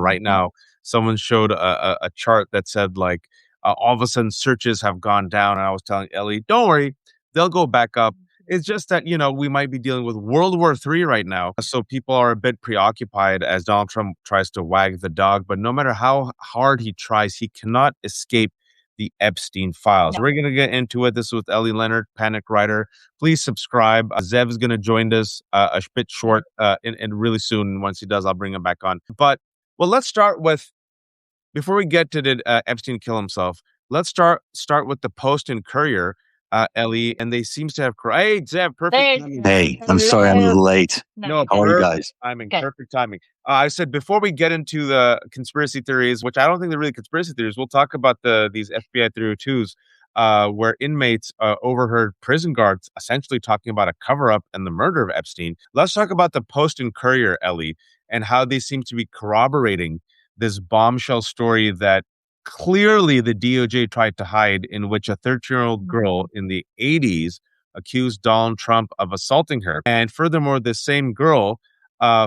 right now. Someone showed a chart that said like all of a sudden searches have gone down. And I was telling Ellie, don't worry, they'll go back up. It's just that, we might be dealing with World War III right now. So people are a bit preoccupied as Donald Trump tries to wag the dog. But no matter how hard he tries, he cannot escape the Epstein files. No. We're going to get into it. This is with Ellie Leonard, Panic Writer. Please subscribe. Zev is going to join us a bit short and really soon. Once he does, I'll bring him back on. But, well, let's start with, before we get to did Epstein kill himself, let's start with the Post and Courier, Ellie, and they seems to have hey, Zev, perfect. Hey, I'm sorry I'm a little late. No, How are you perfect guys? timing, Good. perfect timing. I said before we get into the conspiracy theories, which I don't think they're really conspiracy theories, we'll talk about these FBI 302s, where inmates overheard prison guards essentially talking about a cover-up and the murder of Epstein. Let's talk about the Post and Courier, Ellie, and how they seem to be corroborating this bombshell story that clearly the DOJ tried to hide, in which a 13-year-old girl in the 80s accused Donald Trump of assaulting her. And furthermore, the same girl,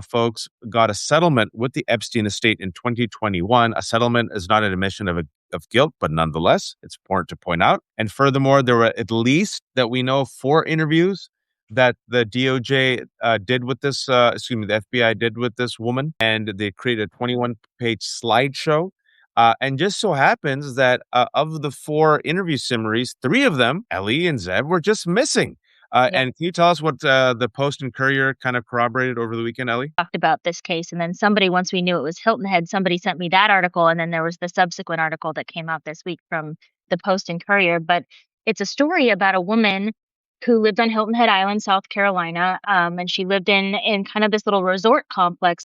folks, got a settlement with the Epstein estate in 2021. A settlement is not an admission of guilt, but nonetheless, it's important to point out. And furthermore, there were at least, that we know, 4 interviews that the DOJ did with this, the FBI did with this woman, and they created a 21-page slideshow. And just so happens that of the 4 interview summaries, 3 of them, Ellie and Zeb, were just missing. And can you tell us what the Post and Courier kind of corroborated over the weekend, Ellie? Talked about this case, and then somebody, once we knew it was Hilton Head, somebody sent me that article, and then there was the subsequent article that came out this week from the Post and Courier. But it's a story about a woman who lived on Hilton Head Island, South Carolina, and she lived in kind of this little resort complex